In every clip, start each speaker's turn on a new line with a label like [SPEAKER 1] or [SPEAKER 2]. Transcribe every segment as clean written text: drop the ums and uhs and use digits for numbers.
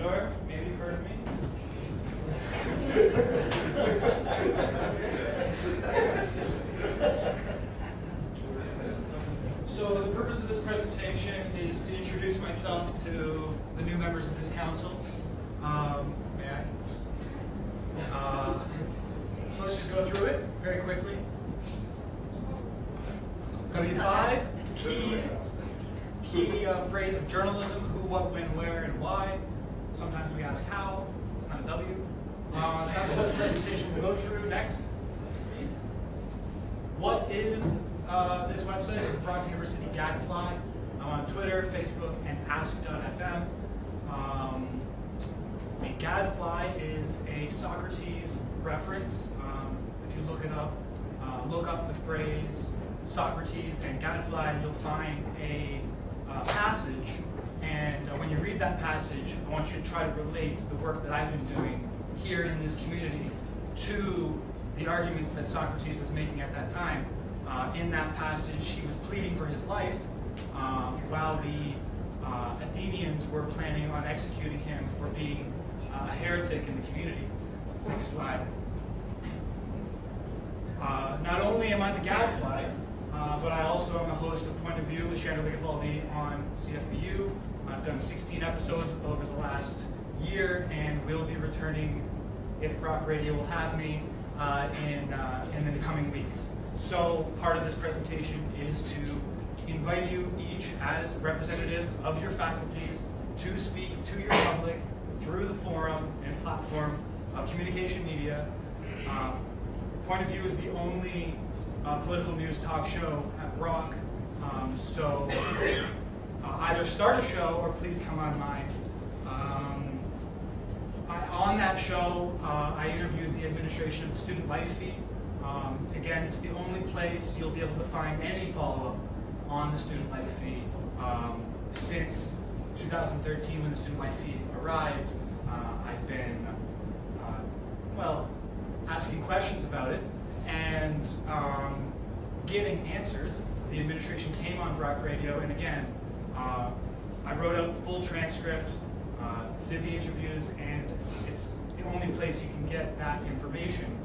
[SPEAKER 1] Sandor, maybe you've heard of me. So the purpose of this presentation is to introduce myself to the new members of this council. May I? So let's just go through it very quickly. W5, key phrase of journalism: who, what, when, where, and why. Sometimes we ask how. It's not a W. So that's what this presentation will go through. Next, please. What is this website? It's the Brock University Gadfly. I'm on Twitter, Facebook, and Ask.fm. A Gadfly is a Socrates reference. If you look it up, look up the phrase Socrates and Gadfly, and you'll find a passage. And when you read that passage, I want you to try to relate the work that I've been doing here in this community to the arguments that Socrates was making at that time. In that passage, he was pleading for his life while the Athenians were planning on executing him for being a heretic in the community. Next slide. Not only am I the Gadfly, but I also am the host of Point of View with Sandor Ligetfalvy on CFBU. I've done 16 episodes over the last year, and will be returning, if Brock Radio will have me, in the coming weeks. So part of this presentation is to invite you each as representatives of your faculties to speak to your public through the forum and platform of communication media. Point of View is the only political news talk show at Brock, so either start a show or please come on mine. On that show, I interviewed the administration of the student life fee. Again, it's the only place you'll be able to find any follow-up on the student life fee. Since 2013, when the student life fee arrived, I've been, asking questions about it and getting answers. The administration came on Brock Radio, and again, I wrote out the full transcript, did the interviews, and it's the only place you can get that information,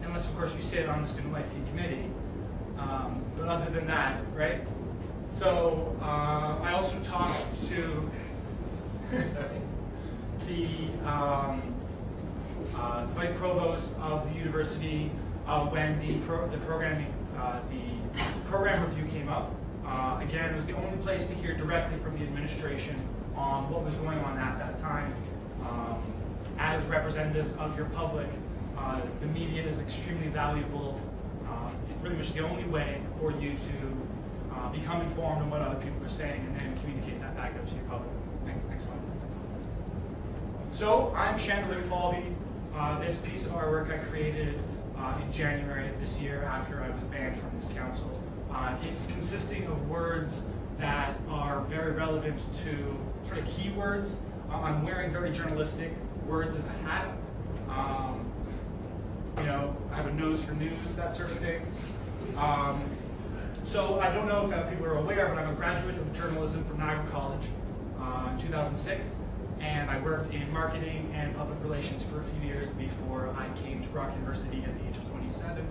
[SPEAKER 1] unless of course you sit on the Student Life Fee Committee. But other than that, right? So I also talked to the vice provost of the university when the program review came up. Again, it was the only place to hear directly from the administration on what was going on at that time. As representatives of your public, the media is extremely valuable. Pretty much the only way for you to become informed on what other people are saying and then communicate that back up to your public. Next slide, please. So I'm Sandor Ligetfalvy. This piece of artwork I created in January of this year after I was banned from this council. It's consisting of words that are very relevant to sort of keywords. I'm wearing very journalistic words as a hat. I have a nose for news, that sort of thing. So I don't know if people are aware, but I'm a graduate of journalism from Niagara College in 2006. And I worked in marketing and public relations for a few years before I came to Brock University at the age of 27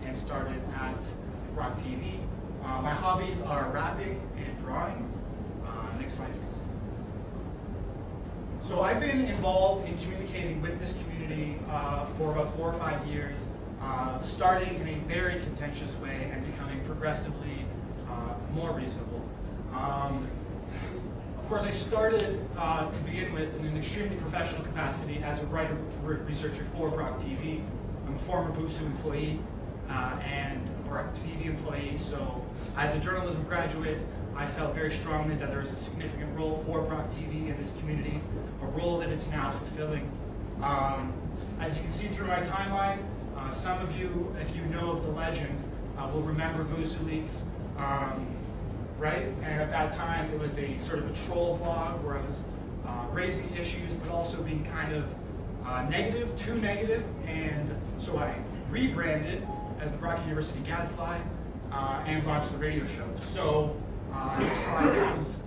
[SPEAKER 1] and started at Brock TV. My hobbies are rapping and drawing. Next slide, please. So I've been involved in communicating with this community for about 4 or 5 years, starting in a very contentious way and becoming progressively more reasonable. Of course, I started to begin with in an extremely professional capacity as a writer researcher for Brock TV. I'm a former BUSAC employee and a Brock TV employee, so as a journalism graduate, I felt very strongly that there was a significant role for Brock TV in this community, a role that it's now fulfilling. As you can see through my timeline, some of you, if you know of the legend, will remember BUSAC Leaks. Right? And at that time, it was a sort of a troll blog where I was raising issues, but also being kind of negative, too negative. And so I rebranded as the Brock University Gadfly and launched the radio show. So next slide, please.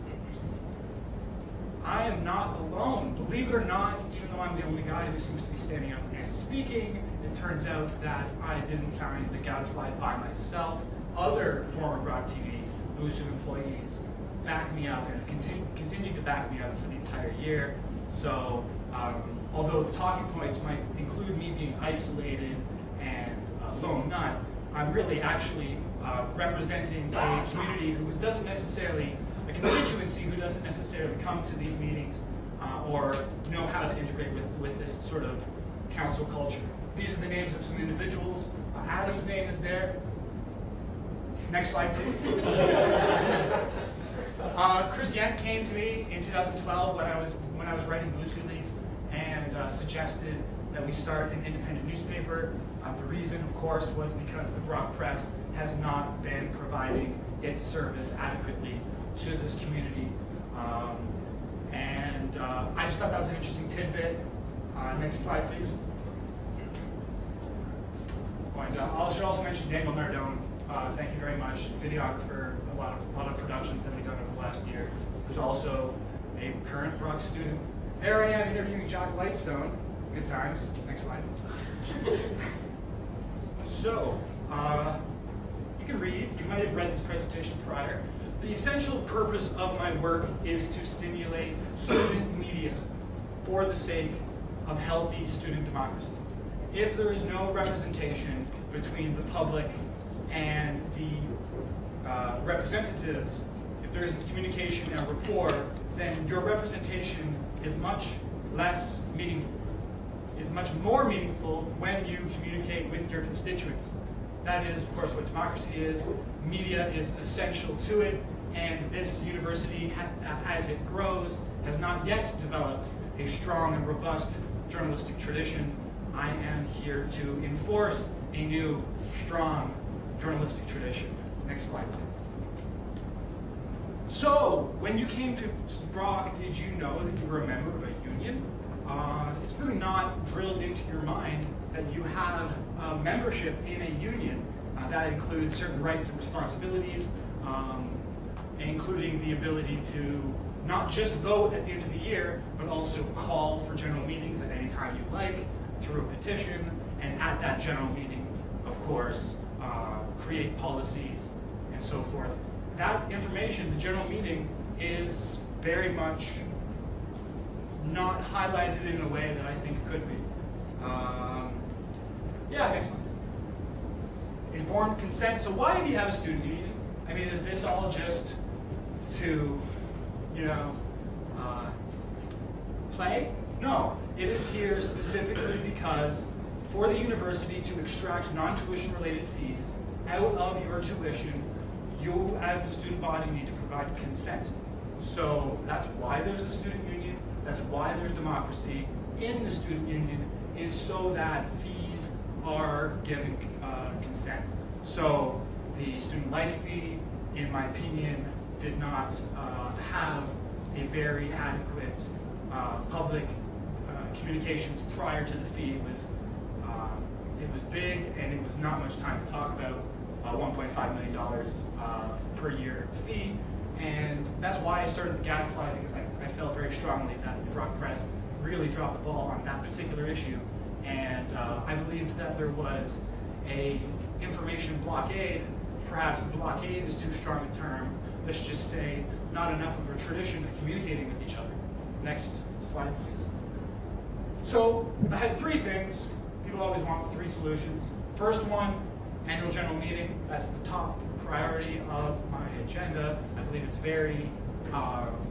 [SPEAKER 1] I am not alone it or not, even though I'm the only guy who seems to be standing up and speaking, it turns out that I didn't find the Gadfly by myself. Other former Brock TV BUSAC employees back me up and have continued to back me up for the entire year. So although the talking points might include me being isolated and lone nut, I'm really actually representing a community who doesn't necessarily, a constituency who doesn't necessarily come to these meetings or know how to integrate with this sort of council culture. These are the names of some individuals. Adam's name is there. Next slide, please. Chris Yent came to me in 2012 when I was writing BUSAC leads and suggested that we start an independent newspaper. The reason, of course, was because the Brock Press has not been providing its service adequately to this community. I just thought that was an interesting tidbit. Next slide, please. And I should also mention Daniel Nardone. Thank you very much, videographer, a lot of productions that we've done over the last year. There's also a current Brock student. There I am interviewing Jack Lightstone. Good times. Next slide. So, you can read, you might have read this presentation prior. The essential purpose of my work is to stimulate student media for the sake of healthy student democracy. If there is no representation between the public and the representatives, if there isn't communication and rapport, then your representation is much less meaningful, is much more meaningful when you communicate with your constituents. That is, of course, what democracy is. Media is essential to it, and this university, as it grows, has not yet developed a strong and robust journalistic tradition. I am here to enforce a new, strong journalistic tradition. Next slide, please. So, when you came to Brock, did you know that you were a member of a union? It's really not drilled into your mind that you have membership in a union. That includes certain rights and responsibilities, including the ability to not just vote at the end of the year, but also call for general meetings at any time you like, through a petition, and at that general meeting, of course, create policies and so forth. That information, the general meeting, is very much not highlighted in a way that I think it could be. Yeah, next one. Informed consent. So why do you have a student union? I mean, is this all just to, play? No, it is here specifically because for the university to extract non-tuition related fees out of your tuition, you as a student body need to provide consent. So that's why there's a student union, that's why there's democracy in the student union, is so that fees are given consent. So the student life fee, in my opinion, did not have a very adequate public communications prior to the fee. It was big, and it was not much time to talk about. $1.5 million per year fee, and that's why I started the Gadfly, because I felt very strongly that the Brock Press really dropped the ball on that particular issue, and I believed that there was a information blockade. Perhaps blockade is too strong a term. Let's just say not enough of a tradition of communicating with each other. Next slide, please. So I had three things. People always want three solutions. First one, annual general meeting. That's the top priority of my agenda. I believe it's very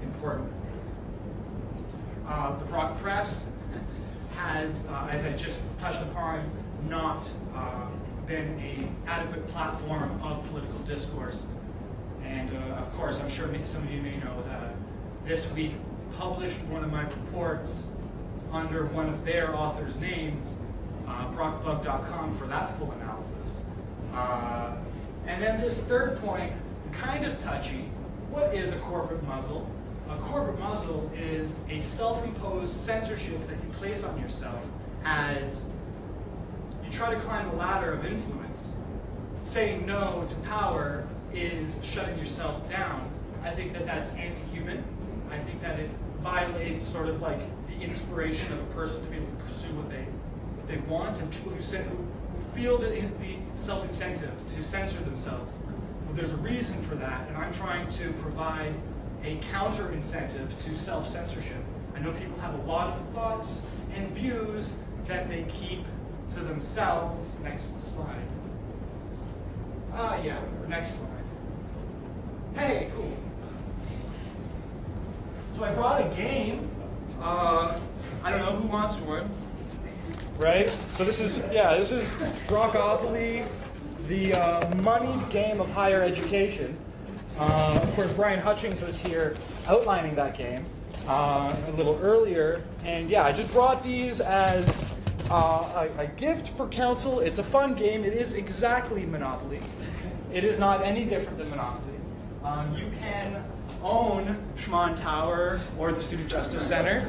[SPEAKER 1] important. The Brock Press has, as I just touched upon, not been an adequate platform of political discourse. And of course, I'm sure some of you may know that this week published one of my reports under one of their authors' names, brockbug.com, for that full analysis. And then this third point, kind of touchy. What is a corporate muzzle? A corporate muzzle is a self-imposed censorship that you place on yourself as you try to climb the ladder of influence. Saying no to power is shutting yourself down, I think that that's anti-human. I think that it violates sort of like the inspiration of a person to be able to pursue what they want, and people who feel the self-incentive to censor themselves. Well, there's a reason for that, and I'm trying to provide a counter-incentive to self-censorship. I know people have a lot of thoughts and views that they keep to themselves. Next slide. Yeah, next slide. Hey, cool. So I brought a game. I don't know who wants one. Right? So this is Rockopoly, the moneyed game of higher education. Of course, Brian Hutchings was here outlining that game a little earlier. And yeah, I just brought these as a gift for council. It's a fun game. It is exactly Monopoly. It is not any different than Monopoly. You can own Schmann Tower or the Student Justice Center.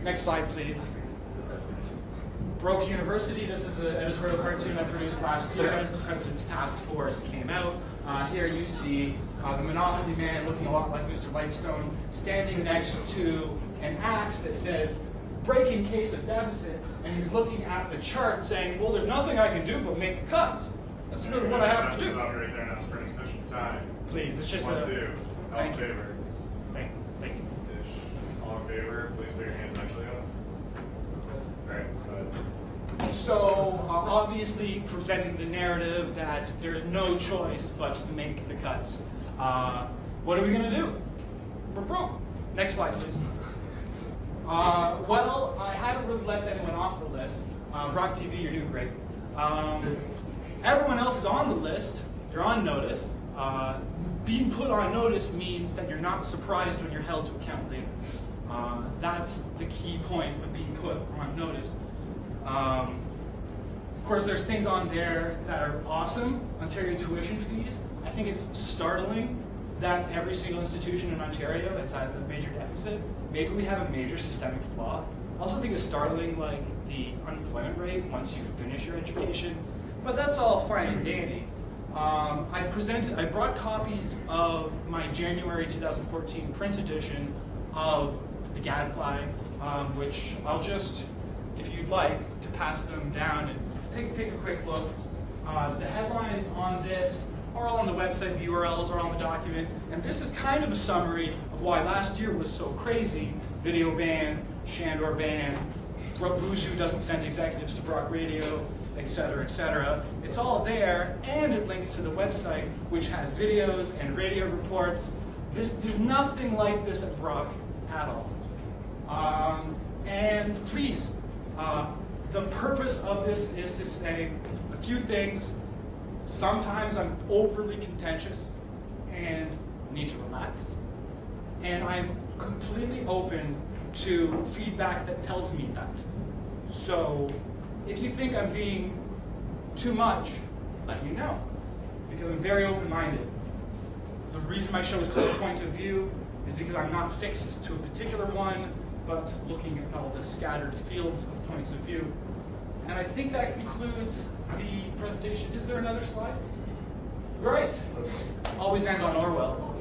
[SPEAKER 1] Next slide, please. Broke University. This is an editorial cartoon I produced last year as the President's Task Force came out. Here you see the Monopoly man looking a lot like Mr. Lightstone, standing next to an axe that says, break in case of deficit, and he's looking at the chart saying, well, there's nothing I can do but make cuts. That's really what I have to do.
[SPEAKER 2] Stop right there and ask for an extension of time.
[SPEAKER 1] Please, it's just
[SPEAKER 2] 1, 2. All in favor?
[SPEAKER 1] Thank you.
[SPEAKER 2] All in favor? Please put your hands actually up. All right, go ahead.
[SPEAKER 1] So, obviously presenting the narrative that there's no choice but to make the cuts. What are we going to do? We're broke. Next slide, please. Well, I haven't really left anyone off the list. Brock TV, you're doing great. Everyone else is on the list. You're on notice. Being put on notice means that you're not surprised when you're held to account later. That's the key point of being put on notice. Of course, there's things on there that are awesome. Ontario tuition fees. I think it's startling that every single institution in Ontario has a major deficit. Maybe we have a major systemic flaw. I also think it's startling, like, the unemployment rate once you finish your education. But that's all fine and dandy. I brought copies of my January 2014 print edition of the Gadfly, which I'll just, if you'd like, to pass them down and take a quick look. The headlines on this are all on the website, the URLs are on the document, and this is kind of a summary of why last year was so crazy. Video ban, Sandor ban, BUSAC doesn't send executives to Brock Radio, etc., etc. It's all there, and it links to the website, which has videos and radio reports. There's nothing like this at Brock at all. And please, the purpose of this is to say a few things. Sometimes I'm overly contentious and need to relax. And I'm completely open to feedback that tells me that. So if you think I'm being too much, let me know, because I'm very open-minded. The reason my show is called Point of View is because I'm not fixed to a particular one, but looking at all the scattered fields of points of view. And I think that concludes the presentation. Is there another slide? Great. Always end on Orwell.